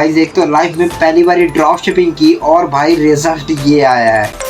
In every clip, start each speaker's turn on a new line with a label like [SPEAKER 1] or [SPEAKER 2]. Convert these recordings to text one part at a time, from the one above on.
[SPEAKER 1] भाई देख तो लाइफ में पहली बार ड्रॉप शिपिंग की और भाई रिजल्ट ये आया है।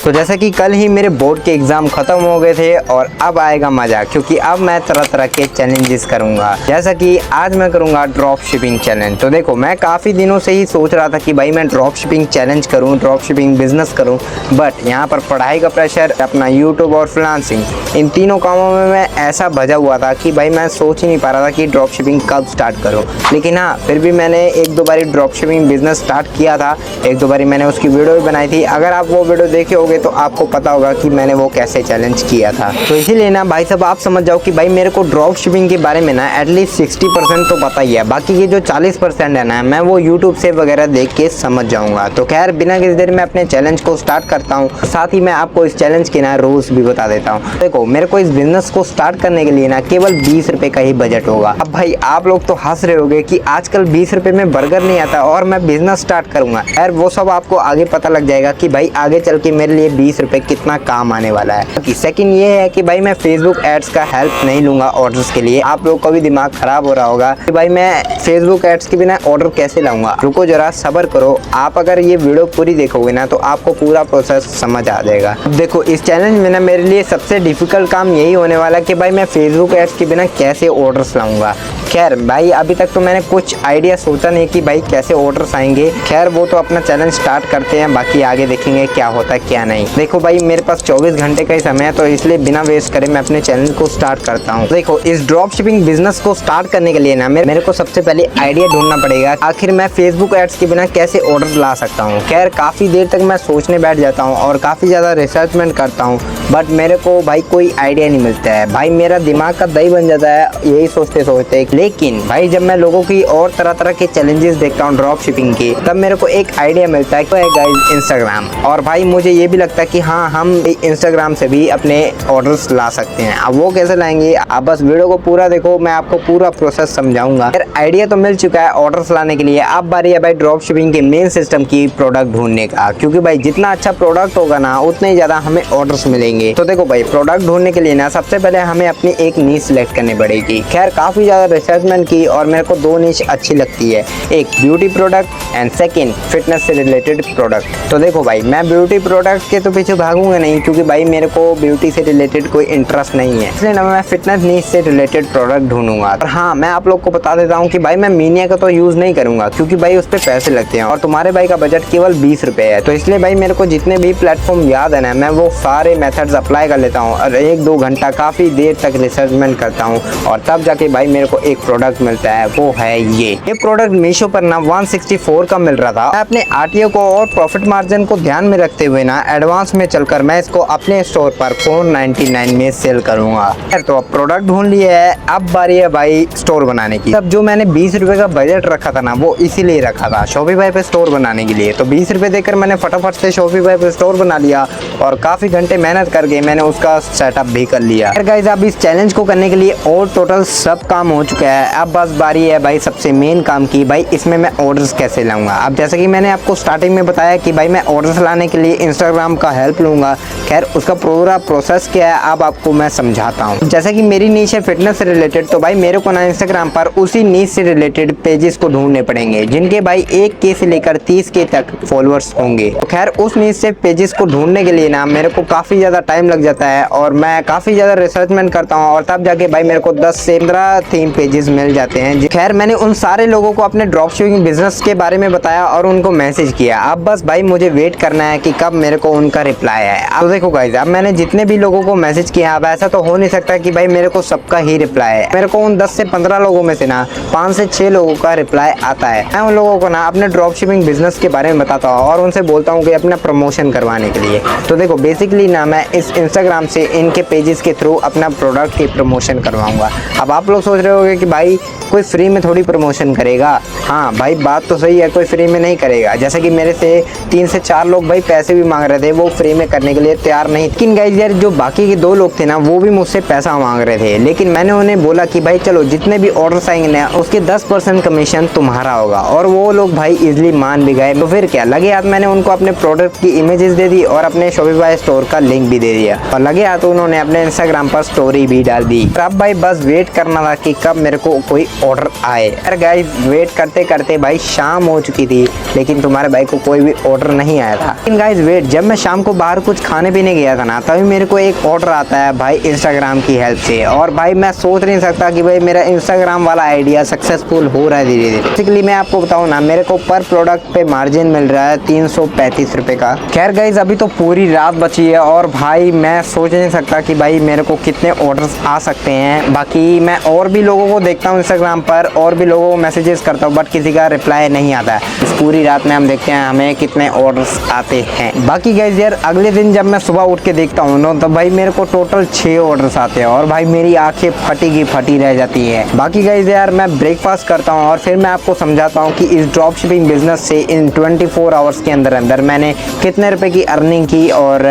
[SPEAKER 2] तो जैसा कि कल ही मेरे बोर्ड के एग्ज़ाम ख़त्म हो गए थे और अब आएगा मज़ा, क्योंकि अब मैं तरह तरह के चैलेंजेस करूंगा। जैसा कि आज मैं करूंगा ड्रॉप शिपिंग चैलेंज। तो देखो, मैं काफ़ी दिनों से ही सोच रहा था कि भाई मैं ड्रॉप शिपिंग चैलेंज करूं, ड्रॉप शिपिंग बिजनेस करूं, बट यहाँ पर पढ़ाई का प्रेशर, अपना यूट्यूब और फ्रीलांसिंग, इन तीनों कामों में मैं ऐसा भजा हुआ था कि भाई मैं सोच ही नहीं पा रहा था कि ड्रॉप शिपिंग कब स्टार्ट करूँ। लेकिन हाँ, फिर भी मैंने एक दो बारी ड्रॉप शिपिंग बिजनेस स्टार्ट किया था, एक दो बारी मैंने उसकी वीडियो भी बनाई थी। अगर आप वो वीडियो देखे होगे तो आपको पता होगा कि मैंने वो कैसे चैलेंज किया था। तो इसीलिए ना भाई साहब, आप समझ जाओ कि भाई मेरे को ड्रॉप शिपिंग के बारे में ना एटलीस्ट 60% तो पता ही है। बाकी के जो 40% है ना, मैं वो यूट्यूब से वगैरह देख के समझ जाऊंगा। तो खैर, बिना किसी देर में अपने चैलेंज को स्टार्ट करता हूँ। साथ ही मैं आपको इस चैलेंज के ना रूल्स भी बता देता हूँ। देखो, मेरे को इस बिजनेस को स्टार्ट करने के लिए ना केवल 20 रुपए का ही बजट होगा। अब भाई आप लोग तो हंस रहे होगे कि आजकल 20 रुपए में बर्गर नहीं आता और मैं बिजनेस स्टार्ट करूंगा। खैर, वो सब आपको आगे पता लग जाएगा कि भाई आगे चल के मेरे लिए 20 रुपए कितना काम आने वाला है। सेकंड ये है कि भाई मैं फेसबुक एड्स का हेल्प नहीं लूंगा ऑर्डर्स के लिए। आप लोग का भी दिमाग खराब हो रहा होगा कि भाई मैं फेसबुक एड्स के बिना ऑर्डर कैसे लाऊंगा। रुको जरा, सब्र करो। आप अगर ये वीडियो पूरी देखोगे ना तो आपको पूरा प्रोसेस समझ आ जाएगा। अब देखो, इस चैलेंज में ना मेरे लिए सबसे डिफिकल्ट काम यही होने वाला है कि भाई मैं फेसबुक एड्स के बिना कैसे ऑर्डर्स लाऊंगा। खैर भाई, अभी तक तो मैंने कुछ आइडिया सोचा नहीं कि भाई कैसे ऑर्डर्स आएंगे। खैर, वो तो अपना चैलेंज स्टार्ट करते हैं, बाकी आगे देखेंगे क्या होता है क्या नहीं। देखो भाई, मेरे पास 24 घंटे का ही समय है, तो इसलिए बिना वेस्ट करे मैं अपने चैनल को स्टार्ट करता हूँ। देखो, इस ड्रॉप शिपिंग बिजनेस को स्टार्ट करने के लिए ना मेरे को सबसे पहले आइडिया ढूंढना पड़ेगा, आखिर मैं फेसबुक एड्स के बिना कैसे ऑर्डर ला सकता हूँ। खैर, काफ़ी देर तक मैं सोचने बैठ जाता हूँ और काफ़ी ज़्यादा रिसर्चमेंट करता हूँ, बट मेरे को भाई कोई आइडिया नहीं मिलता है। भाई मेरा दिमाग का दही बन जाता है यही सोचते सोचते। लेकिन भाई जब मैं लोगों की और तरह तरह के चैलेंजेस देखता हूँ ड्रॉप शिपिंग के, तब मेरे को एक आइडिया मिलता है, गाइस, इंस्टाग्राम। और भाई मुझे ये भी लगता है कि हाँ, हम इंस्टाग्राम से भी अपने ऑर्डर्स ला सकते हैं। अब वो कैसे लाएंगे, आप बस वीडियो को पूरा देखो, मैं आपको पूरा प्रोसेस समझाऊंगा। फिर आइडिया तो मिल चुका है ऑर्डर्स लाने के लिए। अब बारी है भाई ड्रॉप शिपिंग के मेन सिस्टम की, प्रोडक्ट ढूंढने का। क्योंकि भाई जितना अच्छा प्रोडक्ट होगा ना, उतने ज्यादा हमें ऑर्डर्स मिलेंगे। तो देखो भाई, प्रोडक्ट ढूंढने के लिए ना सबसे पहले हमें अपनी एक नीश सिलेक्ट करनी पड़ेगी। खैर, काफी ज्यादा रिसर्चमेंट की और मेरे को दो नीश अच्छी लगती है, एक beauty product and second fitness से रिलेटेड प्रोडक्ट। तो देखो भाई, मैं ब्यूटी प्रोडक्ट के तो पीछे भागूंगा नहीं, क्योंकि भाई मेरे को ब्यूटी से रिलेटेड कोई इंटरेस्ट नहीं है, इसलिए ना मैं फिटनेस नीश से रिलेटेड प्रोडक्ट ढूंढूंगा। और हाँ, मैं आप लोग को बता देता हूँ कि भाई मैं मीनिया का तो यूज नहीं करूंगा, क्योंकि भाई उस पर पैसे लगते हैं और तुम्हारे भाई का बजट केवल 20 रुपए है। तो इसलिए भाई मेरे को जितने भी प्लेटफॉर्म याद है ना, मैं वो सारे मेथड्स अप्लाई कर लेता हूँ और 1-2 घंटा काफी देर तक रिसर्चमेंट करता हूँ और तब जाके भाई मेरे को एक प्रोडक्ट मिलता है। वो है ये प्रोडक्ट मीशो पर ना 164 का मिल रहा था। मैं अपने आरटीओ को और प्रॉफिट मार्जिन को ध्यान में रखते हुए ना एडवांस में चलकर मैं इसको अपने स्टोर पर 499 में सेल करूंगा। तो अब प्रोडक्ट ढूंढ लिया है, अब बारी है भाई स्टोर बनाने की। तब जो मैंने 20 रुपए का बजट रखा था ना, वो इसीलिए रखा था शॉपिफाई पे स्टोर बनाने के लिए। तो 20 रुपए देकर मैंने फटाफट से शॉपिफाई पे स्टोर बना लिया और काफी घंटे मेहनत करके मैंने उसका सेटअप भी कर लिया। गाइस, अब इस चैलेंज को करने के लिए और टोटल सब काम हो चुका है। अब बस बारी है भाई सबसे मेन काम की, भाई इसमें मैं ऑर्डर्स कैसे लाऊंगा। अब जैसे कि मैंने आपको स्टार्टिंग में बताया कि भाई मैं ऑर्डर्स लाने के लिए इंस्टाग्राम का हेल्प लूंगा। खैर, उसका पूरा प्रोसेस क्या है अब आपको मैं समझाता हूँ। जैसे कि मेरी नीश है फिटनेस से रिलेटेड, तो भाई मेरे को ना इंस्टाग्राम पर उसी नीश से रिलेटेड पेजेस को ढूंढने पड़ेंगे जिनके भाई 1K से लेकर 30K तक फॉलोअर्स होंगे। तो खैर, उस नीश से पेजेस को ढूंढने के लिए ना मेरे को काफी ज्यादा टाइम लग जाता है और मैं काफी ज्यादा रिसर्चमेंट करता हूँ और तब जाके भाई मेरे को 10 से 15 थीम पेजेस मिल जाते हैं। खैर, मैंने उन सारे लोगों को अपने ड्रॉप शिपिंग बिजनेस के बारे में बताया और उनको मैसेज किया। अब बस भाई मुझे वेट करना है कि कब मेरे को उनका रिप्लाई आए। अब देखो गाइस, अब मैंने जितने भी लोगों को मैसेज किया, अब ऐसा तो हो नहीं सकता कि भाई मेरे को सबका ही रिप्लाई है। मेरे को उन 10 से 15 लोगों में से ना 5 से 6 लोगों का रिप्लाई आता है। मैं उन लोगों को ना अपने ड्रॉप शिपिंग बिजनेस के बारे में बताता हूँ और उनसे बोलता हूँ कि अपना प्रमोशन करवाने के लिए। तो देखो, बेसिकली ना मैं इस इंस्टाग्राम से इनके पेजेस के थ्रू अपना प्रोडक्ट की प्रमोशन करवाऊंगा। अब आप लोग सोच रहे होंगे कि भाई कोई फ्री में थोड़ी प्रमोशन करेगा। हाँ भाई, बात तो सही है, कोई फ्री में नहीं करेगा। जैसे कि मेरे से 3 से 4 लोग भाई पैसे भी मांग रहे थे, वो फ्री में करने के लिए तैयार नहीं। लेकिन गाइस यार, जो बाकी के 2 लोग थे ना, वो भी मुझसे पैसा मांग रहे थे। लेकिन मैंने उन्हें बोला कि भाई चलो, जितने भी ऑर्डर्स आएंगे ना, उसके 10% कमीशन तुम्हारा होगा। और वो लोग भाई इजिली मान भी गए। तो फिर क्या, लगे हाथ मैंने उनको अपने प्रोडक्ट की इमेजेस दे दी और अपने शॉपिफाई स्टोर का लिंक भी दे दिया और लगे हाथ उन्होंने अपने इंस्टाग्राम पर स्टोरी भी डाल दी। अब भाई बस वेट करना था कि कब मेरे को कोई ऑर्डर आए। यार गाइस वेट करते करते भाई शाम हो चुकी थी, लेकिन तुम्हारे भाई को कोई भी ऑर्डर नहीं आया था। लेकिन गाइस वेट, जब मैं शाम को बाहर कुछ खाने पीने गया था ना, तभी मेरे को एक ऑर्डर आता है भाई इंस्टाग्राम की हेल्प से। और भाई मैं सोच नहीं सकता कि भाई मेरा इंस्टाग्राम वाला आइडिया सक्सेसफुल हो रहा है धीरे धीरे। बेसिकली मैं आपको बताऊं ना, मेरे को पर प्रोडक्ट पे मार्जिन मिल रहा है 335 रुपए का। खैर गाइस अभी तो पूरी रात बची है और भाई मैं सोच नहीं सकता कि भाई मेरे को कितने ऑर्डर्स आ सकते हैं। बाकी मैं और भी लोगों को देखता हूँ इंस्टाग्राम पर, और भी लोगों को मैसेजेस करता हूँ, बट किसी का रिप्लाई नहीं आता है। इस पूरी रात में हम देखते हैं हमें कितने ऑर्डर्स आते हैं। बाकी गाइस यार अगले दिन जब मैं सुबह उठ के देखता हूँ ना, तो भाई मेरे को टोटल 6 ऑर्डर्स आते हैं और भाई मेरी आंखें फटी की फटी रह जाती है। बाकी गाइस यार मैं ब्रेकफास्ट करता हूँ और फिर मैं आपको समझाता हूँ कि इस ड्रॉप शिपिंग बिजनेस से इन 24 आवर्स के अंदर अंदर मैंने कितने रुपए की अर्निंग की और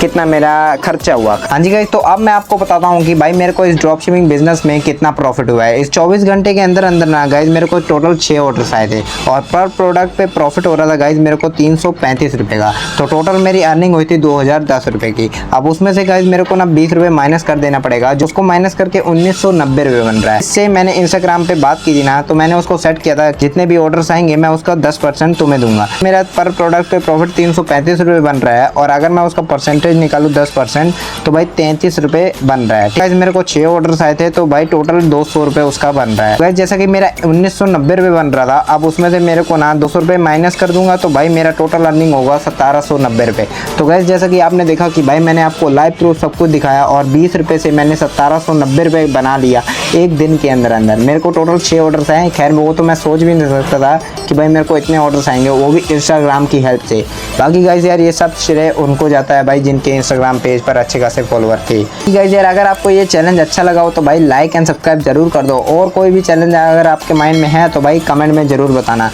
[SPEAKER 2] कितना मेरा खर्चा हुआ। हाँ जी गाइस, तो अब मैं आपको बताता हूँ कि भाई मेरे को इस ड्रॉप शिपिंग बिजनेस में कितना प्रॉफिट हुआ है। इस 24 घंटे के अंदर अंदर ना गाइस मेरे को टोटल 6 ऑर्डर्स आए थे और पर प्रोडक्ट पे प्रॉफिट हो रहा था गाइस मेरे को 335 रुपए का। तो टोटल मेरी अर्निंग हुई थी 2010 रुपए की। अब उसमें से गाइस मेरे को ना 20 रुपए माइनस कर देना पड़ेगा, जो उसको माइनस करके 1990 रुपए बन रहा है। इससे मैंने इंस्टाग्राम पे बात की थी ना, तो मैंने उसको सेट किया था जितने भी ऑर्डर्स आएंगे मैं उसका 10% तुम्हें दूंगा। मेरा पर प्रोडक्ट पे प्रॉफिट 335 रुपए बन रहा है और अगर मैं उसका परसेंटेज निकालूँ 10% तो भाई 33 रुपए बन रहा है। गाइस मेरे को 6 ऑर्डर्स आए थे तो भाई टोटल 200 रुपए उसका बन रहा है। गाइस जैसा कि मेरा 1990 रुपए बन रहा था, अब उसमें से मेरे को ना 200 रुपए माइनस कर दूंगा तो भाई मेरा टोटल अर्निंग होगा 1790 रुपए। तो गाइस जैसा कि आपने देखा कि भाई मैंने आपको लाइव प्रूफ सब कुछ दिखाया और 20 रुपए से मैंने 1790 रुपए बना लिया एक दिन के अंदर अंदर। मेरे को टोटल 6 ऑर्डर्स आए। खैर वो तो मैं सोच भी नहीं सकता था कि भाई मेरे को इतने ऑर्डर्स आएंगे, वो भी इंस्टाग्राम की हेल्प से। बाकी गाइस यार ये सब श्रेय उनको जाता है भाई जिनके इंस्टाग्राम पेज पर अच्छे खासे फॉलोअर थे। गाइस यार अगर आपको ये चैलेंज अच्छा लगा हो तो भाई लाइक एंड सब्सक्राइब जरूर कर दो, और कोई भी चैलेंज अगर आपके माइंड में है तो भाई कमेंट में जरूर बताना।